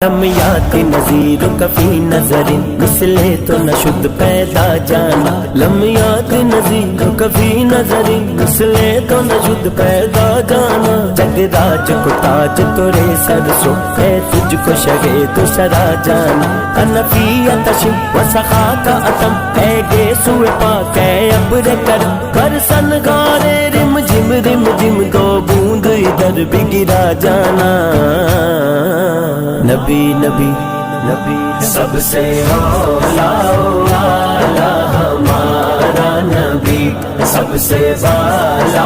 لم یاتی نظیر کفی نظر مثلے تو نشد پیدا جانا لم یاتی نظیر کفی نظر مثلے تو نشد پیدا جانا جگ راج کو تاج تورے سر سو ہے تجھ کو شگے تو سرا جانا انفی اتشم و سخا کا اتم ہے گے سوئے پاک ہے ابر کرم برسن گارے رم جم دو بوند ادھر بھی گرا جانا نبی نبی نبی سب سے اولا والا ہمارا نبی سب سے بالا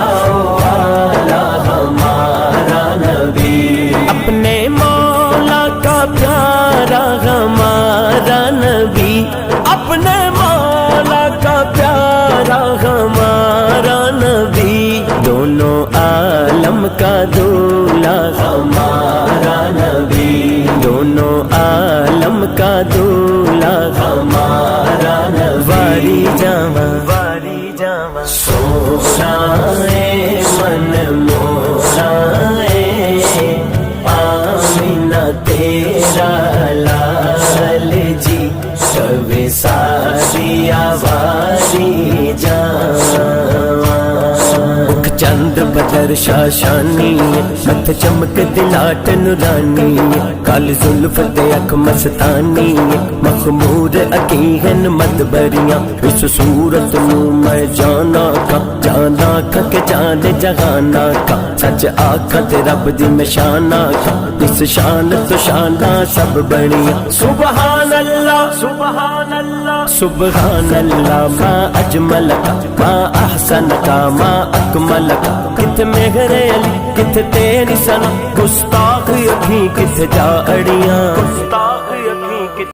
والا ہمارا نبی اپنے مولا کا پیارا ہمارا نبی اپنے مولا کا پیارا ہمارا نبی دونوں عالم کا دولا ہمارا نبی دونوں عالم کا دولا ہمارا نبی واری جاواں سوشائے من موشائے آمینہ تیرا لال جی شب ساری آواری جاواں چند بدر شاشانی مت چمک دلاٹ نورانی کال زلف دے اکھ مستانی مخمور اکیہن مدبریاں اس صورت نو میں جانا کا کہ جان جہانا کا سچ آکھا تے رب دی نشانہ کا اس شان تو شانہ سب بڑیاں سبحان اللہ سبحان اللہ سبحان اللہ ما اجمل کا ما احسن کا ما اکمل کت مہر علی کت تیری سنا گستاخ اکھی کت جا اڑیاں